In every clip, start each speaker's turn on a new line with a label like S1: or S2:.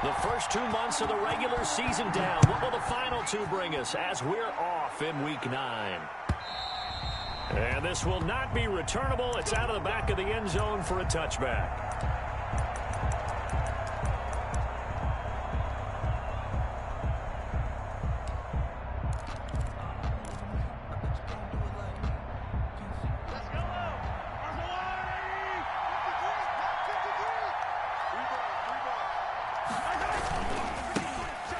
S1: The first 2 months of the regular season down. What will the final two bring us as we're off in Week 9? And this will not be returnable. It's out of the back of the end zone for a touchback.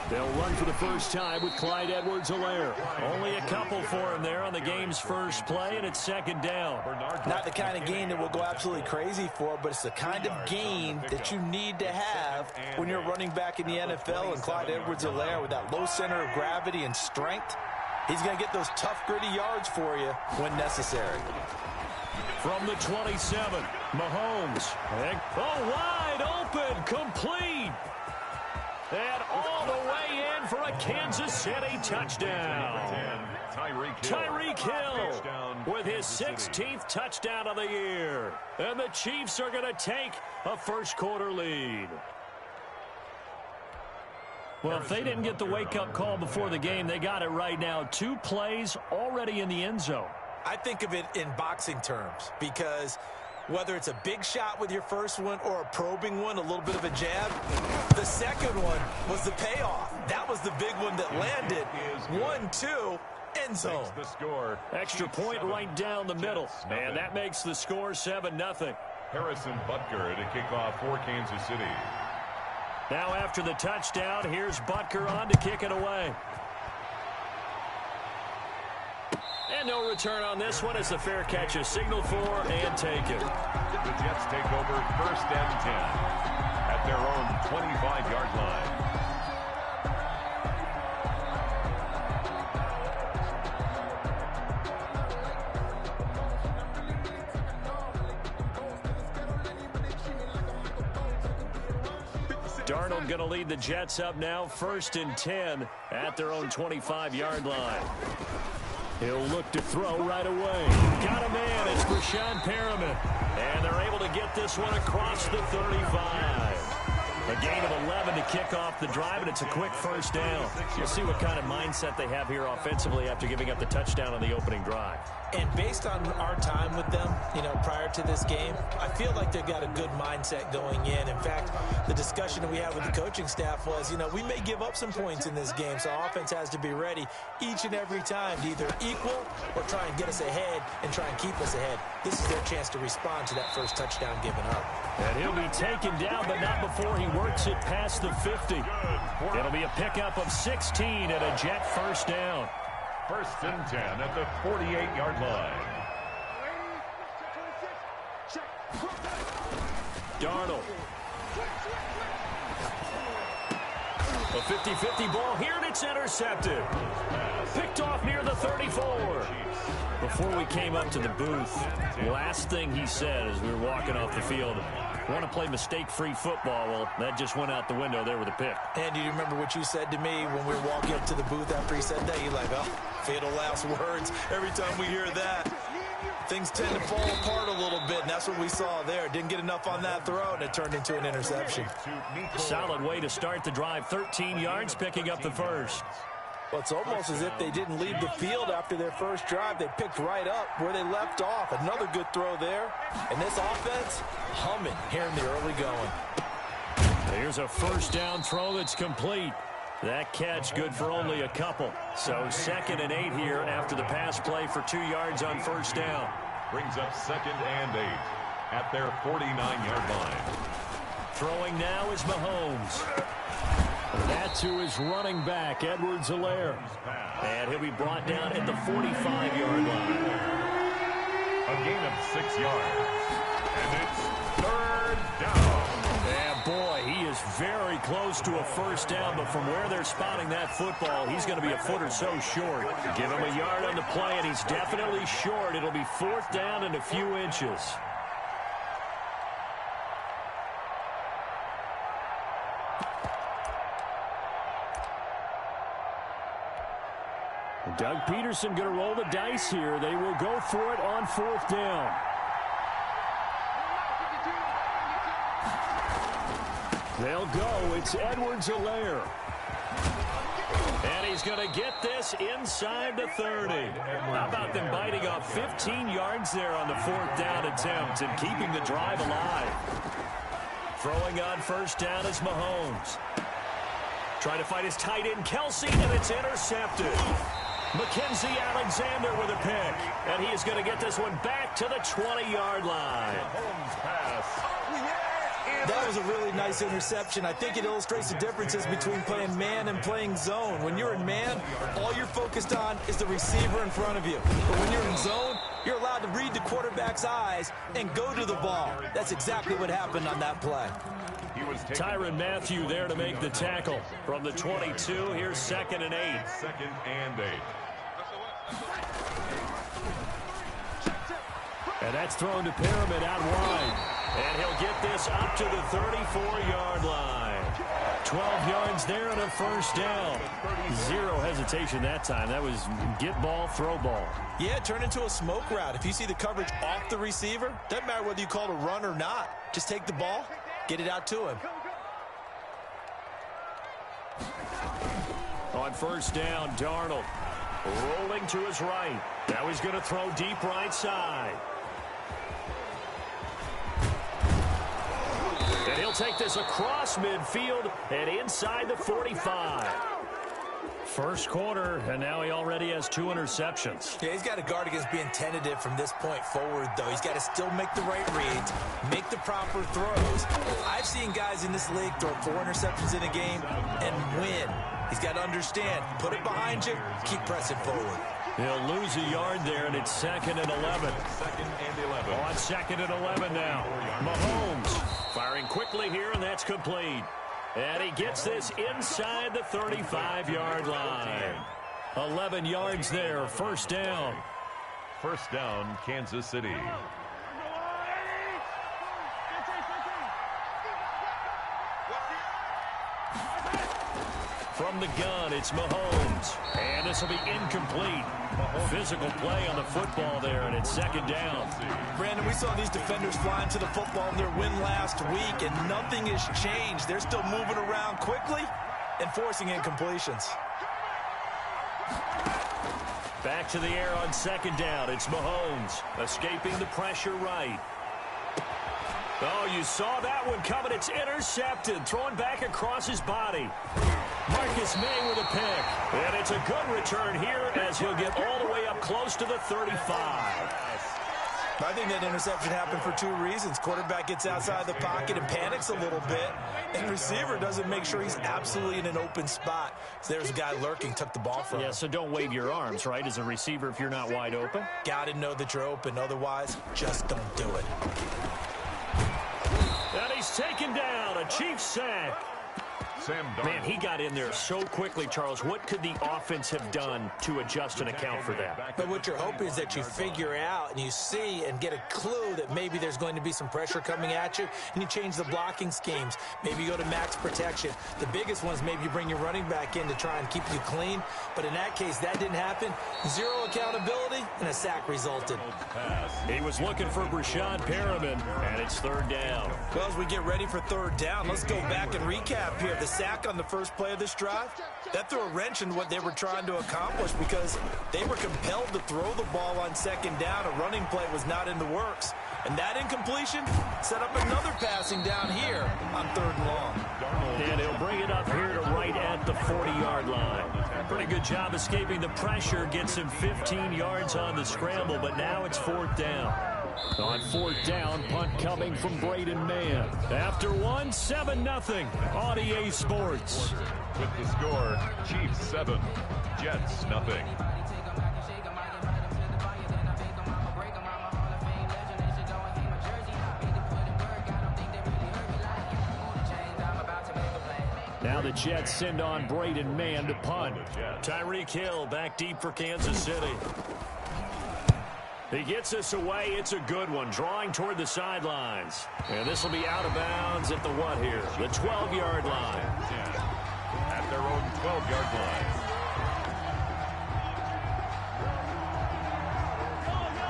S1: They'll run for the first time with Clyde Edwards-Helaire. Only a couple for him there on the game's first play, and it's second down.
S2: Not the kind of gain that we'll go absolutely crazy for, but it's the kind of gain that you need to have when you're running back in the NFL. And Clyde Edwards-Helaire, with that low center of gravity and strength, he's going to get those tough, gritty yards for you when necessary.
S1: From the 27, Mahomes. Oh, wide open, complete. And all the way in for a Kansas City touchdown. Tyreek Hill with his 16th touchdown of the year. And the Chiefs are going to take a first-quarter lead. Well, if they didn't get the wake-up call before the game, they got it right now. 2 plays already in the end zone.
S2: I think of it in boxing terms because whether it's a big shot with your first one or a probing one, a little bit of a jab, the second one was the payoff. That was the big one that landed. 1-2, end zone.
S1: The score. Extra point right down the middle. And that makes the score 7-0.
S3: Harrison Butker to kick off for Kansas City.
S1: Now after the touchdown, here's Butker on to kick it away. And no return on this one as the fair catch is signaled for and taken.
S3: The Jets take over 1st and 10 at their own 25-yard line.
S1: Darnold going to lead the Jets up now, 1st and 10 at their own 25-yard line. He'll look to throw right away. Got a man. It's Brashad Perriman. And they're able to get this one across the 35. A gain of 11 to kick off the drive, and it's a quick first down. You'll see what kind of mindset they have here offensively after giving up the touchdown on the opening drive.
S2: And based on our time with them, prior to this game, I feel like they've got a good mindset going in. In fact, the discussion that we had with the coaching staff was, we may give up some points in this game, so our offense has to be ready each and every time to either equal or try and get us ahead and try and keep us ahead. This is their chance to respond to that first touchdown given up.
S1: And he'll be taken down, but not before he works it past the 50. It'll be a pickup of 16 and a Jet first down.
S3: 1st and 10 at the 48-yard line.
S1: Darnold. A 50-50 ball here, and it's intercepted. Picked off near the 34. Before we came up to the booth, last thing he said as we were walking off the field, want to play mistake-free football. Well, that just went out the window there with a pick.
S2: And do you remember what you said to me when we were walking up to the booth after he said that? You're like, oh, fatal last words. Every time we hear that, things tend to fall apart a little bit, and that's what we saw there. Didn't get enough on that throw, and it turned into an interception.
S1: Solid way to start the drive. 13 yards, picking up the first.
S2: Well, it's almost as if they didn't leave the field after their first drive. They picked right up where they left off. Another good throw there. And this offense, humming here in the early going.
S1: Here's a first down throw that's complete. That catch good for only a couple. So 2nd and 8 here after the pass play for 2 yards on first down.
S3: Brings up 2nd and 8 at their 49-yard line.
S1: Throwing now is Mahomes. That's who is running back, Edwards-Helaire. And he'll be brought down at the 45-yard line.
S3: A gain of 6 yards. And it's 3rd down.
S1: And boy, he is very close to a first down, but from where they're spotting that football, he's going to be a foot or so short. Give him a yard on the play, and he's definitely short. It'll be 4th down and a few inches. Doug Peterson going to roll the dice here. They will go for it on 4th down. They'll go. It's Edwards-Helaire. And he's going to get this inside the 30. How about them biting off 15 yards there on the 4th down attempt and keeping the drive alive? Throwing on first down is Mahomes. Trying to fight his tight end, Kelsey, and it's intercepted. Mackenzie Alexander with a pick. And he is going to get this one back to the 20-yard line.
S3: Mahomes pass.
S2: That was a really nice interception. I think it illustrates the differences between playing man and playing zone. When you're in man, all you're focused on is the receiver in front of you. But when you're in zone, you're allowed to read the quarterback's eyes and go to the ball. That's exactly what happened on that play.
S1: Tyrann Mathieu there to make the tackle. From the 22, here's 2nd and 8.
S3: 2nd and 8.
S1: And that's thrown to Pyramid out wide. And he'll get this up to the 34-yard line. 12 yards there and a first down. Zero hesitation that time. That was get ball, throw ball.
S2: Yeah, it turned into a smoke route. If you see the coverage off the receiver, doesn't matter whether you call it a run or not. Just take the ball, get it out to him.
S1: On first down, Darnold rolling to his right. Now he's going to throw deep right side. And he'll take this across midfield and inside the 45. First quarter, and now he already has 2 interceptions.
S2: Yeah, he's got to guard against being tentative from this point forward, though. He's got to still make the right reads, make the proper throws. I've seen guys in this league throw 4 interceptions in a game and win. He's got to understand, put it behind you, keep pressing forward.
S1: He'll lose a yard there, and it's 2nd and 11.
S3: 2nd and 11.
S1: On 2nd and 11 now. Mahomes firing quickly here, and that's complete. And he gets this inside the 35-yard line. 11 yards there, first down.
S3: First down, Kansas City.
S1: From the gun, it's Mahomes. And this will be incomplete. Physical play on the football there, and it's 2nd down.
S2: Brandon, we saw these defenders flying to the football in their win last week, and nothing has changed. They're still moving around quickly and forcing incompletions.
S1: Back to the air on 2nd down. It's Mahomes escaping the pressure right. Oh, you saw that one coming. It's intercepted. Thrown back across his body. Marcus May with a pick. And it's a good return here as he'll get all the way up close to the 35.
S2: I think that interception happened for 2 reasons. Quarterback gets outside the pocket and panics a little bit, and receiver doesn't make sure he's absolutely in an open spot. So there's a guy lurking, took the ball from him.
S1: Yeah, so don't wave your arms, right, as a receiver if you're not wide open.
S2: Got to know that you're open. Otherwise, just don't do it.
S1: And he's taken down. A Chiefs sack. Man, he got in there so quickly, Charles. What could the offense have done to adjust and account for that?
S2: But what you're hoping is that you figure out and you see and get a clue that maybe there's going to be some pressure coming at you, and you change the blocking schemes. Maybe you go to max protection. The biggest one is maybe you bring your running back in to try and keep you clean. But in that case, that didn't happen. 0 accountability, and a sack resulted.
S1: He was looking for Breshad Perriman, and it's 3rd down.
S2: Well, as we get ready for 3rd down, let's go back and recap here. The sack on the first play of this drive, that threw a wrench in what they were trying to accomplish because they were compelled to throw the ball on 2nd down. A running play was not in the works. And that incompletion set up another passing down here on 3rd and long.
S1: And he'll bring it up here to right at the 40-yard line. Pretty good job escaping the pressure. Gets him 15 yards on the scramble, but now it's 4th down. On 4th down, punt coming from Braden Mann. After 1, 7-0 on EA Sports.
S3: With the score, Chiefs 7, Jets nothing.
S1: Now the Jets send on Braden Mann to punt. Tyreek Hill back deep for Kansas City. He gets this away. It's a good one. Drawing toward the sidelines. And this will be out of bounds at the what here? The 12-yard line.
S3: At their own 12-yard line.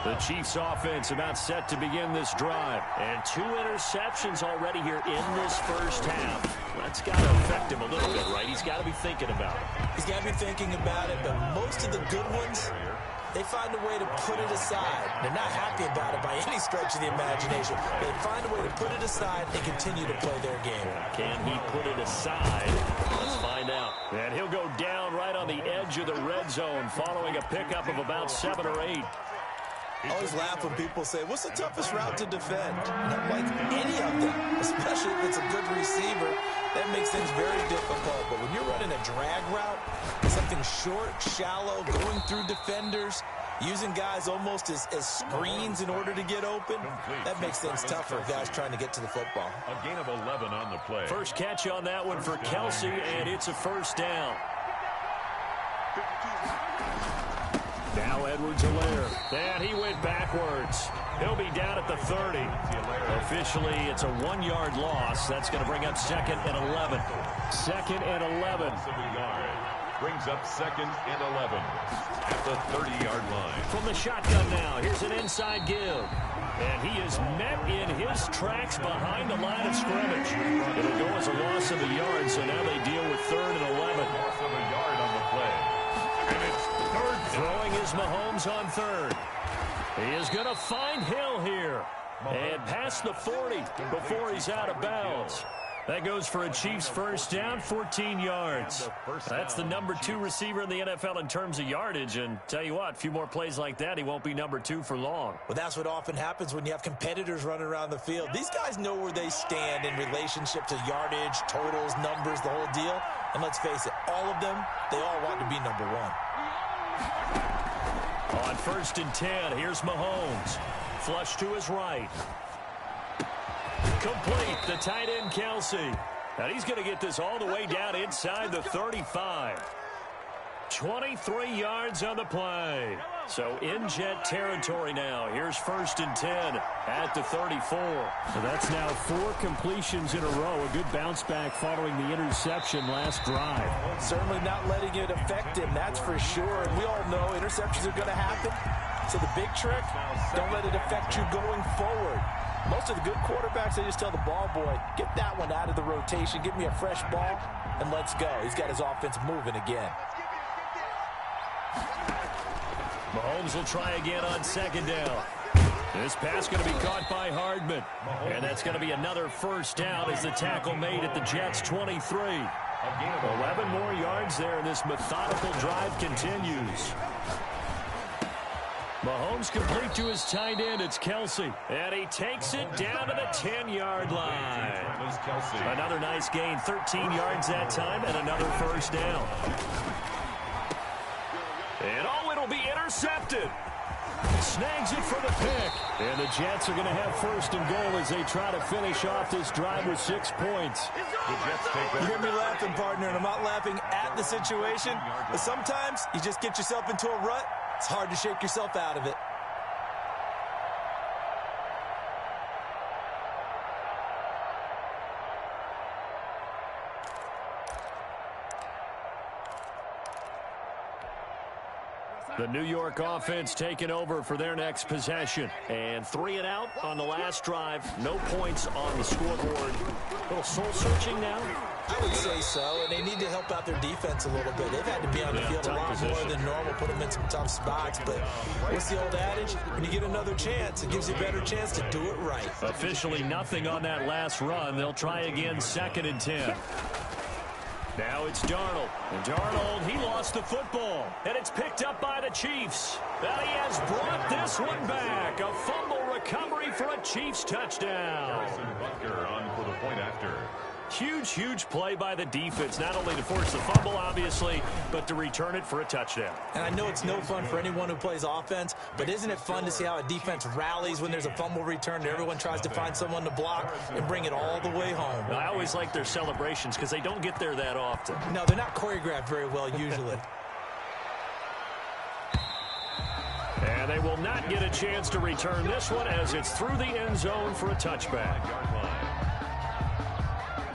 S1: The Chiefs offense about set to begin this drive. And 2 interceptions already here in this first half. That's got to affect him a little bit, right? He's got to be thinking about it.
S2: He's got to be thinking about it, but most of the good ones, they find a way to put it aside. They're not happy about it by any stretch of the imagination. They find a way to put it aside and continue to play their game.
S1: Can he put it aside? Let's find out. And he'll go down right on the edge of the red zone following a pickup of about 7 or 8.
S2: I always laugh when people say, what's the toughest route to defend? Not like any of them, especially if it's a good receiver. That makes things very difficult. But when you're running a drag route, something short, shallow, going through defenders, using guys almost as screens in order to get open, that makes things tougher, guys trying to get to the football.
S3: A gain of 11 on the play.
S1: First catch on that one for Kelsey, and it's a first down. Now Edwards-Helaire. And he went backwards. He'll be down at the 30. Officially, it's a 1-yard loss. That's going to bring up 2nd and 11. 2nd and 11.
S3: Brings up 2nd and 11 at the 30-yard line.
S1: From the shotgun now, here's an inside give. And he is met in his tracks behind the line of scrimmage. It'll go as a loss of a yard, so now they deal with 3rd and 11.
S3: Loss of a yard on the play. And it's 3rd.
S1: Throwing is Mahomes on 3rd. He is going to find Hill here. And past the 40 before he's out of bounds. That goes for a Chiefs first down, 14 yards. That's the number 2 receiver in the NFL in terms of yardage. And tell you what, a few more plays like that, he won't be number 2 for long.
S2: Well, that's what often happens when you have competitors running around the field. These guys know where they stand in relationship to yardage, totals, numbers, the whole deal. And let's face it, all of them, they all want to be number 1.
S1: On 1st and 10, here's Mahomes. Flush to his right. Complete, the tight end Kelsey. And he's going to get this all the way down inside the 35. 23 yards on the play. So in Jet territory now. Here's 1st and 10 at the 34. So that's now 4 completions in a row. A good bounce back following the interception last drive.
S2: Certainly not letting it affect him, that's for sure. And we all know interceptions are going to happen. So the big trick, don't let it affect you going forward. Most of the good quarterbacks, they just tell the ball boy, get that one out of the rotation, give me a fresh ball, and let's go. He's got his offense moving again.
S1: Mahomes will try again on 2nd down. This pass going to be caught by Hardman. And that's going to be another first down as the tackle made at the Jets' 23. 11 more yards there, and this methodical drive continues. Mahomes complete to his tight end. It's Kelsey. And he takes it down to the 10-yard line. Another nice gain. 13 yards that time and another first down. And it'll be intercepted. Snags it for the pick. And the Jets are going to have 1st and goal as they try to finish off this drive with 6 points.
S3: The Jets take
S2: You hear me laughing, partner, and I'm not laughing at the situation. But sometimes you just get yourself into a rut. It's hard to shake yourself out of it.
S1: The New York offense taking over for their next possession. And 3 and out on the last drive. No points on the scoreboard. A little soul-searching now?
S2: I would say so, and they need to help out their defense a little bit. They've had to be on the field a lot more than normal, put them in some tough spots. But what's the old adage? When you get another chance, it gives you a better chance to do it right.
S1: Officially nothing on that last run. They'll try again 2nd and 10. Now it's Darnold. And Darnold, he lost the football. And it's picked up by the Chiefs. And he has brought this one back. A fumble recovery for a Chiefs touchdown.
S3: Butker on for the point after.
S1: Huge, huge play by the defense, not only to force the fumble, obviously, but to return it for a touchdown.
S2: And I know it's no fun for anyone who plays offense, but isn't it fun to see how a defense rallies when there's a fumble return and everyone tries to find someone to block and bring it all the way home?
S1: I always like their celebrations because they don't get there that often.
S2: No, they're not choreographed very well usually.
S1: And they will not get a chance to return this one as it's through the end zone for a touchback.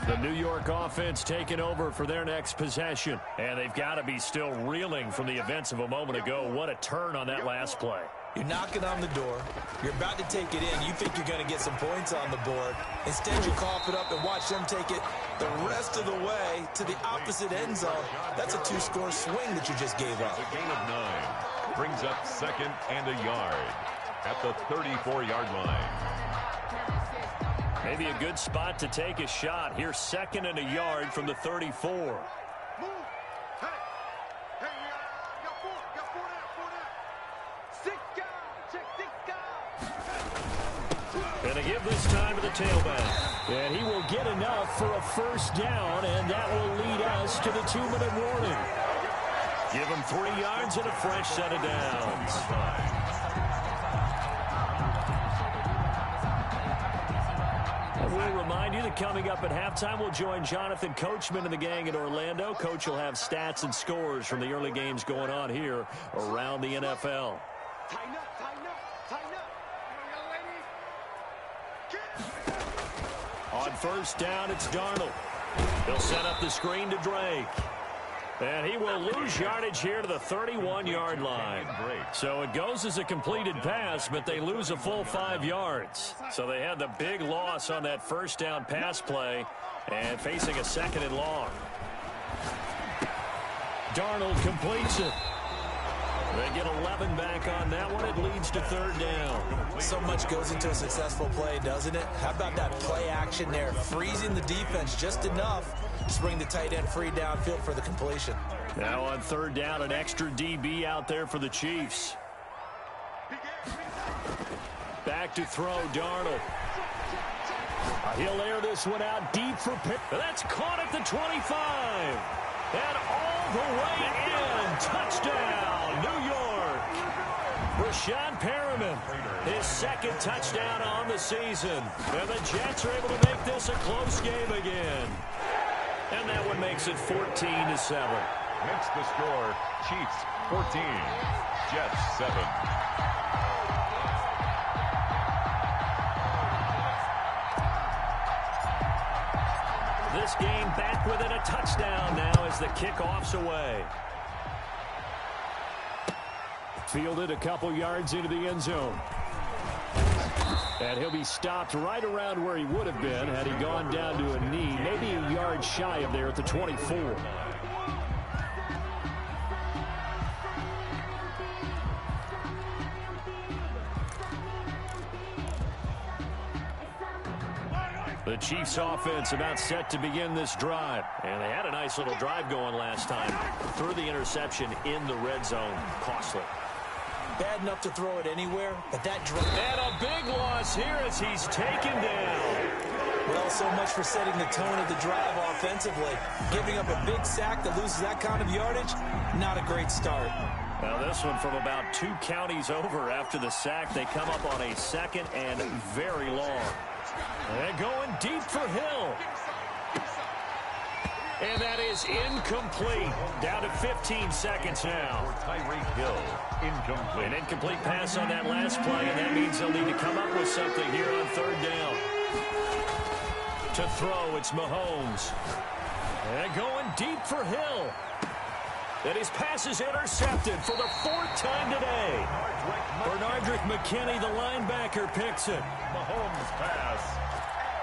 S1: The New York offense taking over for their next possession. And they've got to be still reeling from the events of a moment ago. What a turn on that last play.
S2: You're knocking on the door. You're about to take it in. You think you're going to get some points on the board. Instead, you cough it up and watch them take it the rest of the way to the opposite end zone. That's a 2-score swing that you just gave up.
S3: A gain of 9 brings up 2nd and a yard at the 34-yard line.
S1: Maybe a good spot to take a shot. Here's 2nd and a yard from the 34. And they give this time to the tailback. And he will get enough for a first down, and that will lead us to the 2-minute warning. Give him 3 yards and a fresh set of downs. And we'll remind you that coming up at halftime, we'll join Jonathan Coachman and the gang in Orlando. Coach will have stats and scores from the early games going on here around the NFL. On first down, it's Darnold. He'll set up the screen to Drake. And he will lose yardage here to the 31-yard line. So it goes as a completed pass, but they lose a full 5 yards. So they had the big loss on that first down pass play and facing a 2nd and long. Darnold completes it. They get 11 back on that one. It leads to 3rd down.
S2: So much goes into a successful play, doesn't it? How about that play action there? Freezing the defense just enough to bring the tight end free downfield for the completion.
S1: Now on 3rd down, an extra DB out there for the Chiefs. Back to throw, Darnold. He'll air this one out deep for Pitt. That's caught at the 25. And all the way in. Touchdown, New York. Rashad Perriman, his 2nd touchdown on the season. And the Jets are able to make this a close game again. And that one makes it 14-7.
S3: Next the score, Chiefs 14, Jets 7.
S1: This game back within a touchdown now as the kickoff's away. Fielded a couple yards into the end zone. And he'll be stopped right around where he would have been had he gone down to a knee, maybe a yard shy of there at the 24. The Chiefs offense about set to begin this drive. And they had a nice little drive going last time. Threw the interception in the red zone. Costly.
S2: Bad enough to throw it anywhere, but that drive.
S1: And a big loss here as he's taken down.
S2: Well, so much for setting the tone of the drive offensively. Giving up a big sack that loses that kind of yardage, not a great start.
S1: Now this one from about 2 counties over after the sack. They come up on a 2nd and very long. And going deep for Hill. And that is incomplete. Down to 15 seconds now.
S3: For Tyreek Hill, incomplete.
S1: An incomplete pass on that last play, and that means they'll need to come up with something here on 3rd down. To throw, it's Mahomes. And going deep for Hill. And his pass is intercepted for the 4th time today. Bernardrick McKinney, the linebacker, picks it.
S3: Mahomes' pass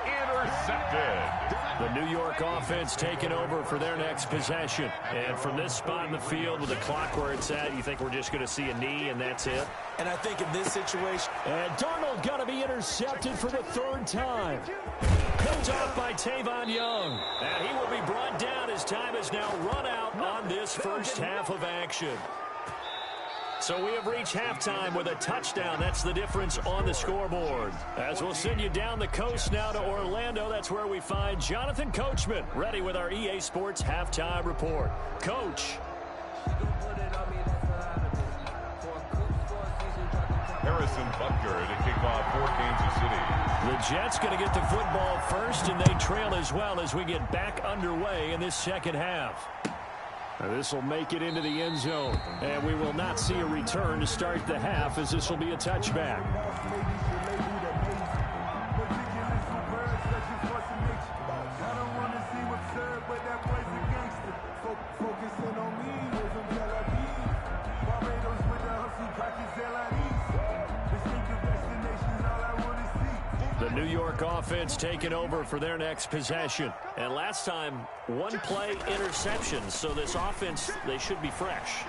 S3: intercepted.
S1: The New York offense taking over for their next possession. And from this spot in the field with the clock where it's at, you think we're just going to see a knee and that's it?
S2: And I think in this situation...
S1: And Darnold got to be intercepted for the 3rd time. Picked off by Tavon Young. And he will be brought down as time has now run out on this first half of action. So we have reached halftime with a touchdown. That's the difference on the scoreboard. As we'll send you down the coast now to Orlando, that's where we find Jonathan Coachman, ready with our EA Sports Halftime Report. Coach.
S3: Harrison Butker to kick off for Kansas City.
S1: The Jets going to get the football first, and they trail as well as we get back underway in this second half. This will make it into the end zone, and we will not see a return to start the half as this will be a touchback. New York offense taking over for their next possession. And last time, one-play interception. So this offense, they should be fresh.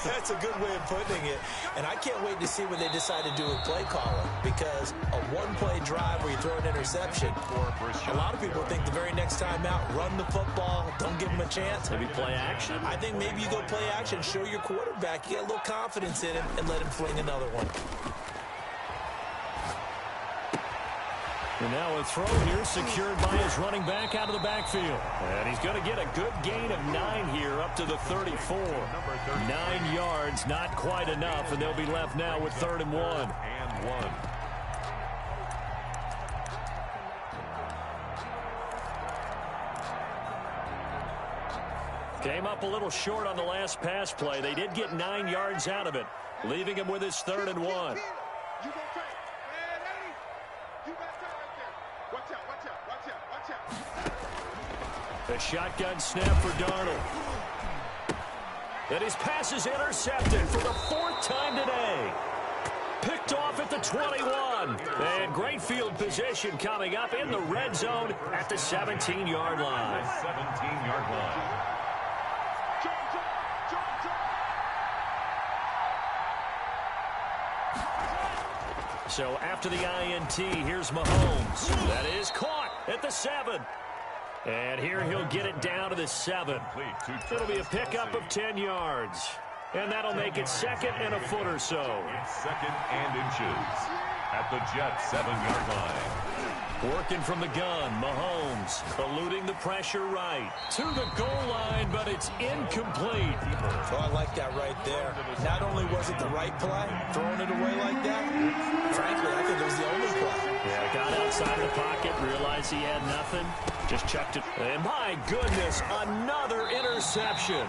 S2: That's a good way of putting it. And I can't wait to see what they decide to do with play calling, because a one-play drive where you throw an interception, a lot of people think the very next time out, run the football, don't give them a chance.
S1: Maybe play action?
S2: I think maybe you go play action, show your quarterback, you get a little confidence in him, and let him fling another one.
S1: And now a throw here secured by his running back out of the backfield. And he's going to get a good gain of 9 here up to the 34. 9 yards, not quite enough, and they'll be left now with 3rd and 1. Came up a little short on the last pass play. They did get 9 yards out of it, leaving him with his 3rd and 1. A shotgun snap for Darnold. And his pass is intercepted for the 4th time today. Picked off at the 21. And great field position coming up in the red zone at the 17-yard line.
S3: 17-yard line.
S1: So after the INT, here's Mahomes. That is caught at the 7. And here he'll get it down to the 7. It'll be a pickup of 10 yards. And that'll make it 2nd and a foot or so.
S3: It's 2nd and inches at the Jets' 7-yard line.
S1: Working from the gun, Mahomes eluding the pressure right. To the goal line, but it's incomplete.
S2: Oh, I like that right there. Not only was it the right play, throwing it away like that, frankly, I think it was the only play.
S1: Yeah, got outside the pocket, realized he had nothing, just chucked it. And my goodness, another interception.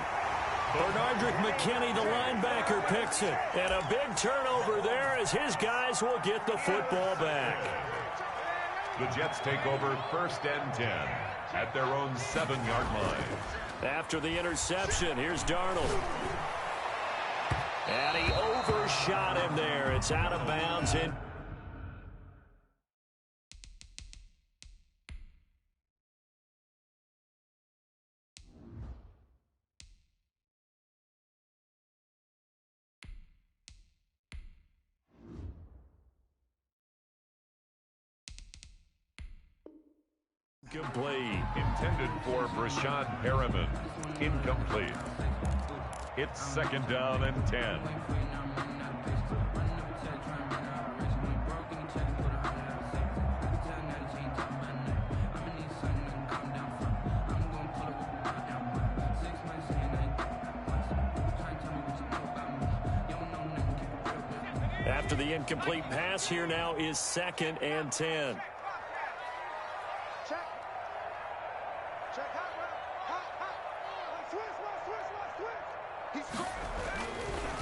S1: Bernardrick McKinney, the linebacker, picks it. And a big turnover there as his guys will get the football back.
S3: The Jets take over 1st and 10 at their own 7-yard line.
S1: After the interception, here's Darnold. And he overshot him there. It's out of bounds in. Complete.
S3: Intended for Brashad Perriman. Incomplete. It's 2nd down and 10.
S1: After the incomplete pass, here now is 2nd and 10.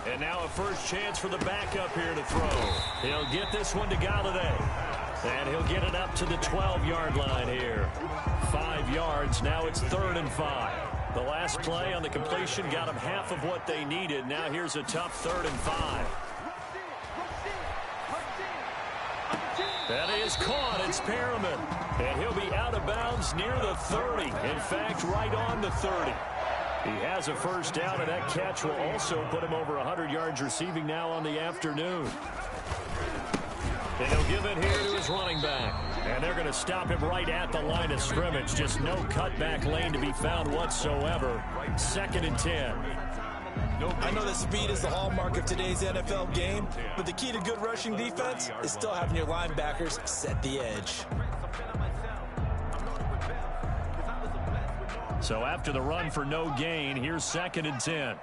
S1: And now a first chance for the backup here to throw. He'll get this one to Galladay. And he'll get it up to the 12-yard line here. 5 yards. Now it's 3rd and 5. The last play on the completion got them half of what they needed. Now here's a tough 3rd and 5. That is caught. It's Perriman. And he'll be out of bounds near the 30. In fact, right on the 30. He has a first down, and that catch will also put him over 100 yards receiving now on the afternoon. And he'll give it here to his running back. And they're going to stop him right at the line of scrimmage. Just no cutback lane to be found whatsoever. 2nd and 10.
S2: I know that speed is the hallmark of today's NFL game, but the key to good rushing defense is still having your linebackers set the edge.
S1: So after the run for no gain, here's 2nd and 10.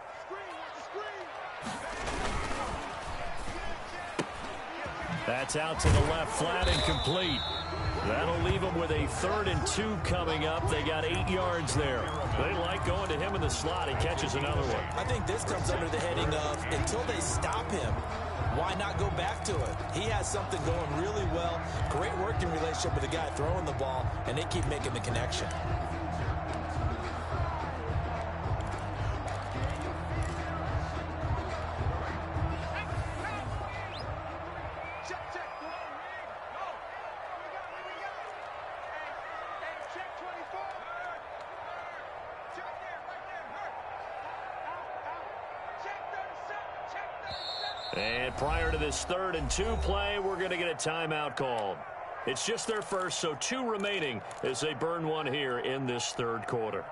S1: That's out to the left, flat and complete. That'll leave them with a 3rd and 2 coming up. They got 8 yards there. They like going to him in the slot. He catches another one.
S2: I think this comes under the heading of, until they stop him, why not go back to it? He has something going really well. Great working relationship with the guy throwing the ball, and they keep making the connection.
S1: And prior to this 3rd and 2 play, we're going to get a timeout called. It's just their first, so 2 remaining as they burn one here in this 3rd quarter.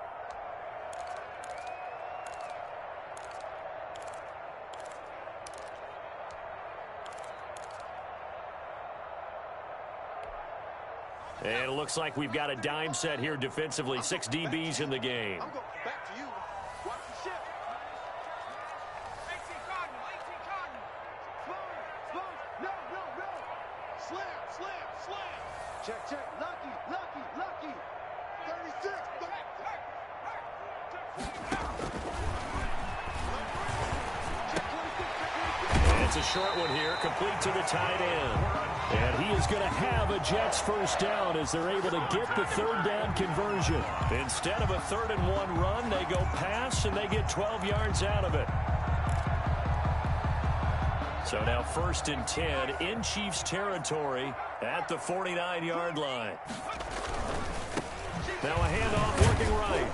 S1: And it looks like we've got a dime set here defensively. 6 DBs in the game.
S4: I'm going back to you. Watch the ship. 18 Cotton. Slow. No. Slam. Check. Lucky. 36.
S1: And it's a short one here, complete to the tight end. And he is going to have a Jets first down as they're able to get the 3rd down conversion. Instead of a 3rd and 1 run, they go pass and they get 12 yards out of it. So now 1st and 10 in Chiefs territory at the 49-yard line. Now a handoff working right.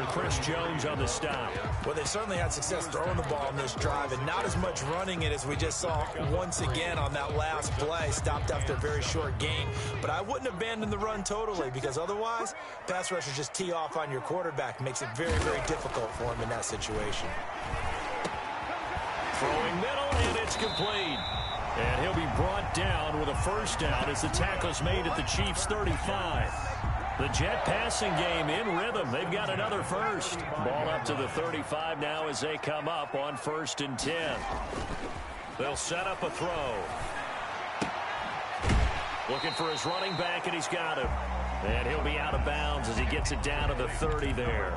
S1: Chris Jones on the stop.
S2: Well, they certainly had success throwing the ball in this drive, and not as much running it as we just saw once again on that last play. Stopped after a very short gain. But I wouldn't abandon the run totally, because otherwise, pass rushers just tee off on your quarterback. Makes it very, very difficult for him in that situation.
S1: Throwing middle, and it's complete. And he'll be brought down with a first down as the tackle's made at the Chiefs' 35. The Jet passing game in rhythm. They've got another first. Ball up to the 35 now as they come up on 1st and 10. They'll set up a throw. Looking for his running back, and he's got him. And he'll be out of bounds as he gets it down to the 30 there.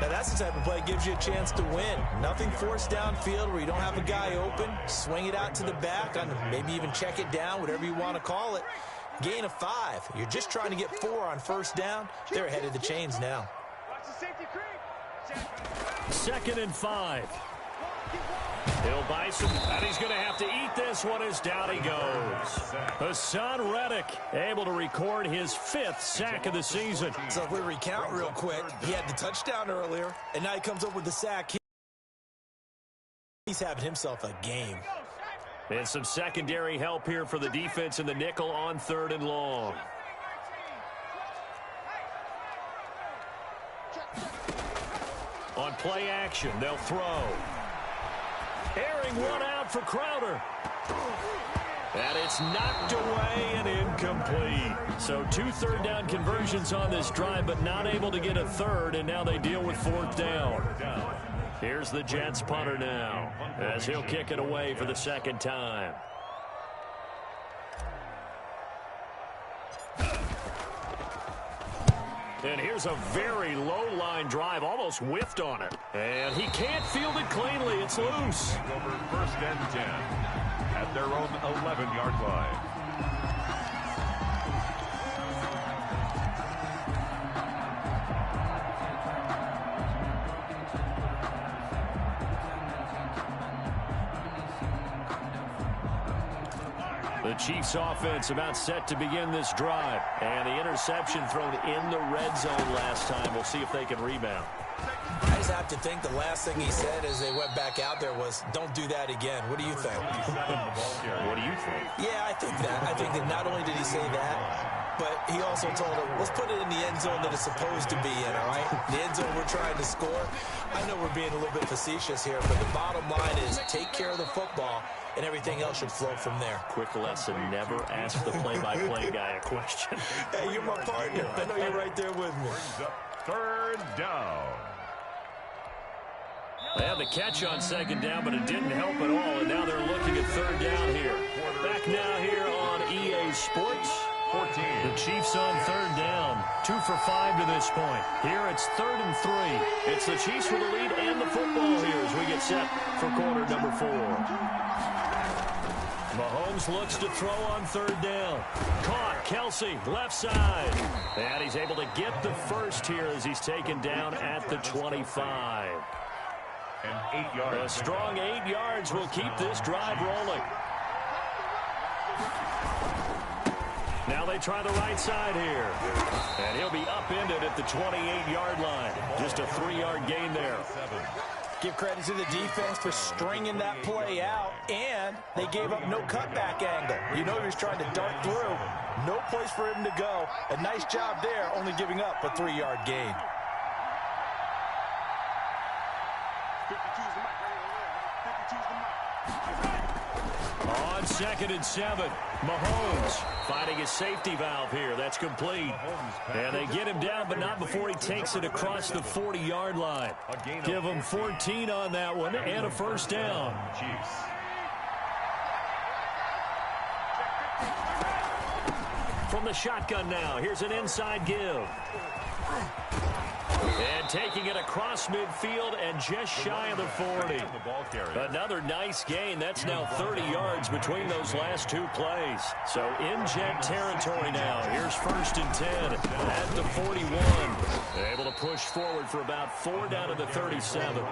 S2: Now that's the type of play that gives you a chance to win. Nothing forced downfield where you don't have a guy open. Swing it out to the back, and maybe even check it down, whatever you want to call it. Gain of 5. You're just trying to get 4 on first down. They're ahead of the chains now.
S1: 2nd and 5. He'll buy some, and he's going to have to eat this one as down he goes. Hassan Reddick able to record his 5th sack of the season.
S2: So if we recount real quick, he had the touchdown earlier, and now he comes up with the sack. He's having himself a game.
S1: And some secondary help here for the defense in the nickel on 3rd and long. On play action, they'll throw. Airing one out for Crowder. And it's knocked away and incomplete. So 2 3rd down conversions on this drive, but not able to get a 3rd, and now they deal with 4th down. Here's the Jets punter now as he'll kick it away for the 2nd time. And here's a very low-line drive, almost whiffed on it. And he can't field it cleanly. It's loose.
S3: Over 1st and 10 at their own 11-yard line.
S1: The Chiefs offense about set to begin this drive. And the interception thrown in the red zone last time. We'll see if they can rebound.
S2: I just have to think the last thing he said as they went back out there was, don't do that again. What do you think?
S1: What do you think?
S2: Yeah, I think that. I think that not only did he say that, but he also told him, let's put it in the end zone that it's supposed to be in, all right? The end zone we're trying to score. I know we're being a little bit facetious here, but the bottom line is take care of the football, and everything else should flow from there.
S1: Quick lesson, never ask the play-by-play guy a question.
S2: Hey, you're my partner. I know you're right there with me.
S3: 3rd down.
S1: They had the catch on 2nd down, but it didn't help at all, and now they're looking at 3rd down here. Back now here on EA Sports.
S3: 14.
S1: The Chiefs on 3rd down. 2 for 5 to this point. Here it's 3rd and 3. It's the Chiefs with the lead and the football here as we get set for quarter number 4. Mahomes looks to throw on 3rd down. Caught. Kelsey, left side. And he's able to get the first here as he's taken down at the 25.
S3: And 8 yards.
S1: A strong 8 yards will keep this drive rolling. Now they try the right side here. And he'll be upended at the 28-yard line. Just a 3-yard gain there.
S2: Give credit to the defense for stringing that play out, and they gave up no cutback angle. You know he was trying to dart through. No place for him to go. A nice job there, only giving up a 3-yard gain.
S4: 52's the mic right here. 52's the mic.
S1: On 2nd and 7, Mahomes finding his safety valve here. That's complete. And they get him down, but not before he takes it across the 40-yard line. Give him 14 on that one and a first down. From the shotgun now, here's an inside give. And taking it across midfield and just shy of the 40. Another nice gain. That's now 30 yards between those last two plays. So in Jet territory now. Here's 1st and 10 at the 41. Able to push forward for about 4 down to the 37.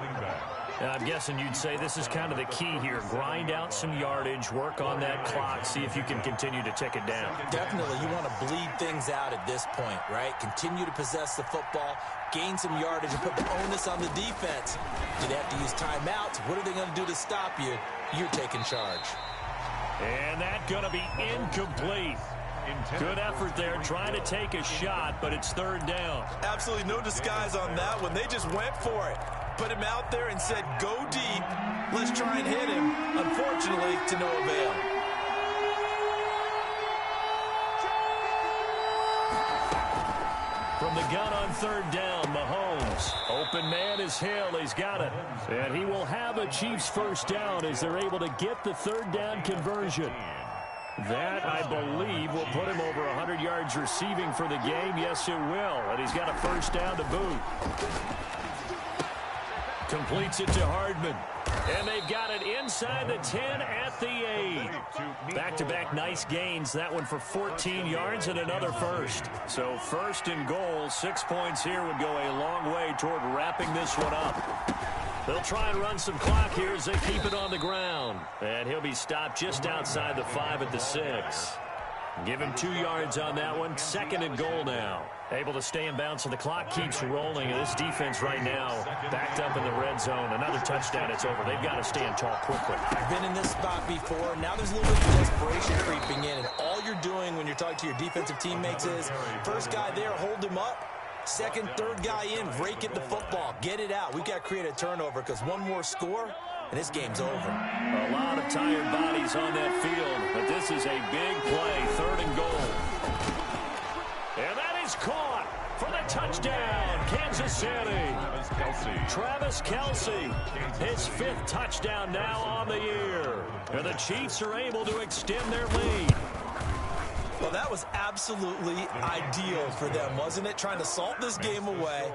S1: I'm guessing you'd say this is kind of the key here. Grind out some yardage, work on that clock, see if you can continue to tick it down.
S2: Definitely, you want to bleed things out at this point, right? Continue to possess the football, gain some yardage, and put the onus on the defense. Do they have to use timeouts? What are they going to do to stop you? You're taking charge.
S1: And that's going to be incomplete. Good effort there, trying to take a shot, but it's 3rd down.
S2: Absolutely no disguise on that one. They just went for it. Put him out there and said, go deep. Let's try and hit him. Unfortunately, to no avail.
S1: From the gun on 3rd down, Mahomes. Open man is Hill. He's got it. And he will have a Chiefs first down as they're able to get the 3rd down conversion. That, I believe, will put him over 100 yards receiving for the game. Yes, it will. And he's got a first down to boot. Completes it to Hardman. And they've got it inside the 10 at the 8. Back-to-back nice gains. That one for 14 yards and another first. So 1st and goal, 6 points here would go a long way toward wrapping this one up. They'll try and run some clock here as they keep it on the ground. And he'll be stopped just outside the 5 at the 6. Give him 2 yards on that one. 2nd and goal now. Able to stay in bounds, so the clock keeps rolling. And this defense right now backed up in the red zone. Another touchdown, it's over. They've got to stand tall quickly.
S2: I've been in this spot before. Now there's a little bit of desperation creeping in. And all you're doing when you're talking to your defensive teammates is, first guy there, hold him up. 2nd, 3rd guy in, rake it the football. Get it out. We've got to create a turnover because one more score, and this game's over.
S1: A lot of tired bodies on that field, but this is a big play, 3rd and goal. And that is caught for the touchdown, Kansas City. Travis Kelce, his 5th touchdown now on the year. And the Chiefs are able to extend their lead.
S2: Well, that was absolutely ideal for them, wasn't it? Trying to salt this game away.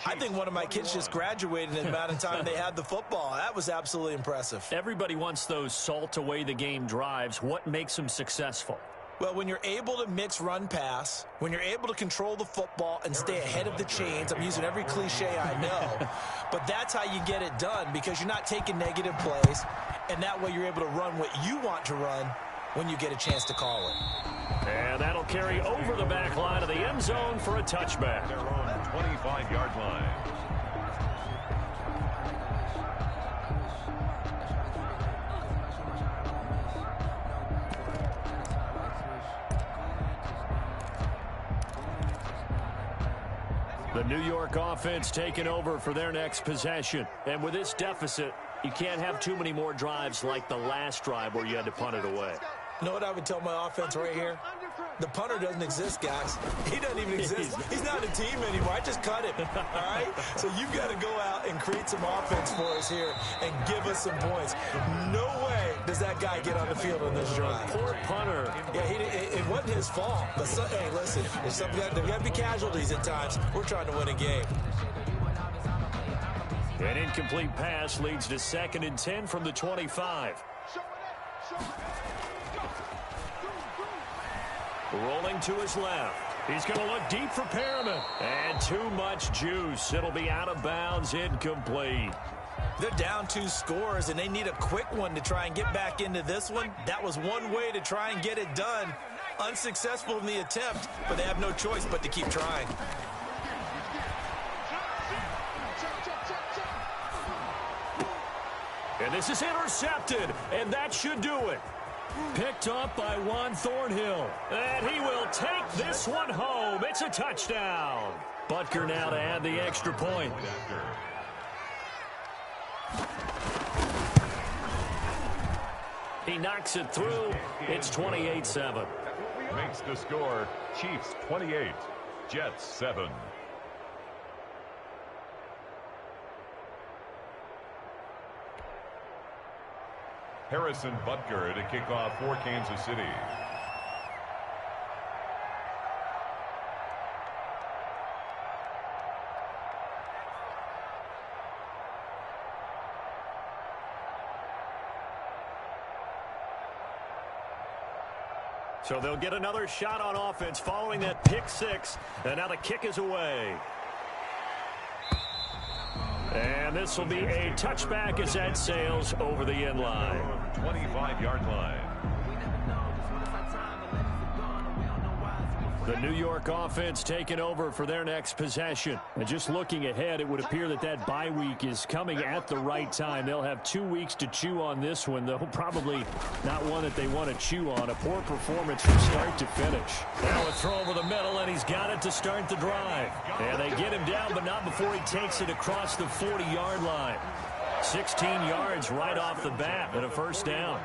S2: I think one of my kids just graduated in the amount of time they had the football. That was absolutely impressive.
S1: Everybody wants those salt away the game drives. What makes them successful?
S2: Well, when you're able to mix run-pass, when you're able to control the football and stay ahead of the chains, I'm using every cliche I know, but that's how you get it done because you're not taking negative plays, and that way you're able to run what you want to run when you get a chance to call it.
S1: And that'll carry over the back line of the end zone for a touchback.
S3: Their own 25-yard line.
S1: The New York offense taking over for their next possession. And with this deficit, you can't have too many more drives like the last drive where you had to punt it away.
S2: You know what I would tell my offense right here? The punter doesn't exist, guys. He doesn't even exist. He's not a team anymore. I just cut him, all right? So you've got to go out and create some offense for us here and give us some points. No way does that guy get on the field on this drive.
S1: Poor punter.
S2: Yeah, it wasn't his fault. But, hey, listen, there's got to be casualties at times. We're trying to win a game.
S1: An incomplete pass leads to 2nd and 10 from the 25. Rolling to his left. He's going to look deep for Perriman. And too much juice. It'll be out of bounds, incomplete.
S2: They're down 2 scores, and they need a quick one to try and get back into this one. That was one way to try and get it done. Unsuccessful in the attempt, but they have no choice but to keep trying.
S1: And this is intercepted, and that should do it. Picked up by Juan Thornhill. And he will take this one home. It's a touchdown. Butker now to add the extra point. He knocks it through. It's 28-7.
S3: Makes the score Chiefs 28, Jets 7. Harrison Butker to kick off for Kansas City.
S1: So they'll get another shot on offense following that pick six. And now the kick is away. And this will be a touchback as that sails over the end line.
S3: 25-yard line.
S1: The New York offense taking over for their next possession. And just looking ahead, it would appear that that bye week is coming at the right time. They'll have 2 weeks to chew on this one, though probably not one that they want to chew on. A poor performance from start to finish. Now a throw over the middle, and he's got it to start the drive. And they get him down, but not before he takes it across the 40-yard line. 16 yards right off the bat and a first down.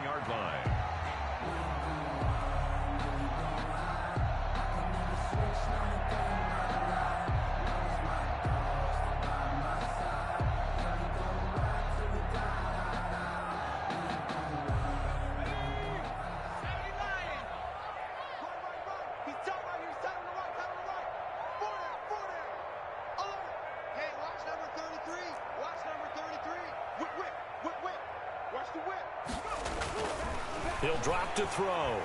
S1: He'll drop to throw.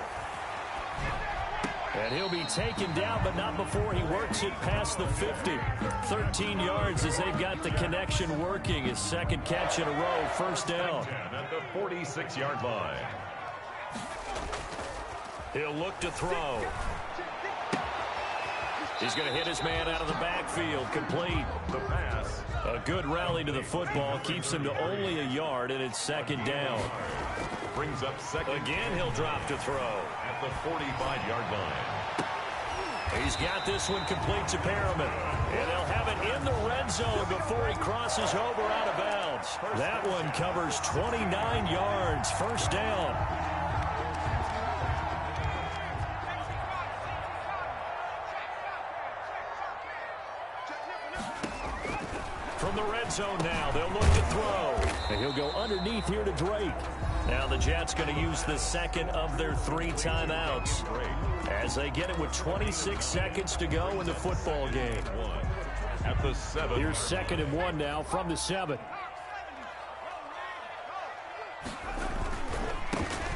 S1: And he'll be taken down, but not before he works it past the 50. 13 yards as they've got the connection working. His second catch in a row, first down.
S3: At the 46-yard line.
S1: He'll look to throw. He's going to hit his man out of the backfield, complete.
S3: The pass.
S1: A good rally to the football, keeps him to only a yard, and it's second down.
S3: Brings up second.
S1: Again, he'll drop to throw.
S3: At the 45-yard line.
S1: He's got this one complete to Perriman. And they'll have it in the red zone before he crosses over out of bounds. That one covers 29 yards. First down. From the red zone now, they'll look to throw. And he'll go underneath here to Drake. Now the Jets going to use the second of their 3 timeouts as they get it with 26 seconds to go in the football game.
S3: At the 7.
S1: Here's 2nd and 1 now from the 7.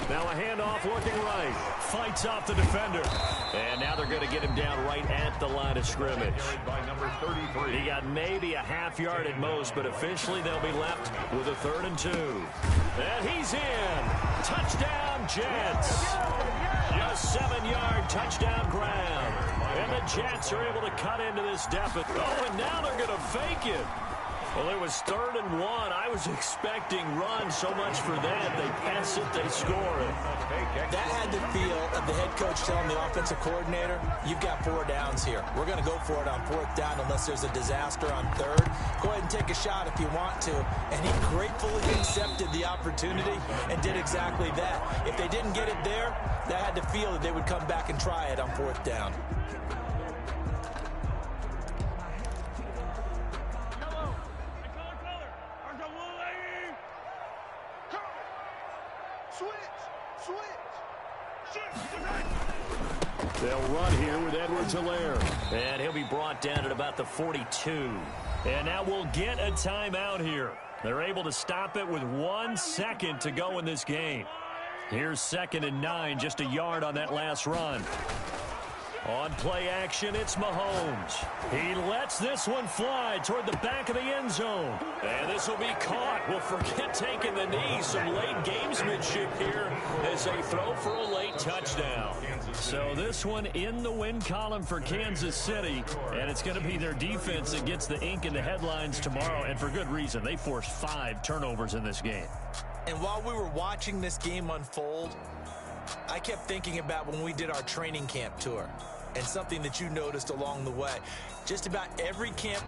S1: Now a handoff looking right. Fights off the defender. And now they're going to get him down right at the line of scrimmage.
S3: By number 33.
S1: He got maybe a half yard at most, but officially they'll be left with a 3rd and 2. And he's in. Touchdown, Jets. A 7-yard touchdown grab. And the Jets are able to cut into this deficit. Oh, and now they're going to fake it. Well, it was 3rd and 1. I was expecting run so much for that. They pass it, they score it.
S2: That had to feel the head coach telling the offensive coordinator, you've got 4 downs here. We're going to go for it on 4th down unless there's a disaster on 3rd. Go ahead and take a shot if you want to. And he gratefully accepted the opportunity and did exactly that. If they didn't get it there, that had to feel that they would come back and try it on 4th down.
S1: They'll run here with Edwards-Helaire. And he'll be brought down at about the 42. And now we'll get a timeout here. They're able to stop it with 1 second to go in this game. Here's 2nd and 9, just a yard on that last run. On play action, it's Mahomes. He lets this one fly toward the back of the end zone. And this will be caught. Well, forget taking the knee. Some late gamesmanship here as they throw for a late touchdown. So this one in the win column for Kansas City. And it's going to be their defense that gets the ink in the headlines tomorrow. And for good reason. They forced 5 turnovers in this game.
S2: And while we were watching this game unfold, I kept thinking about when we did our training camp tour and something that you noticed along the way. Just about every camp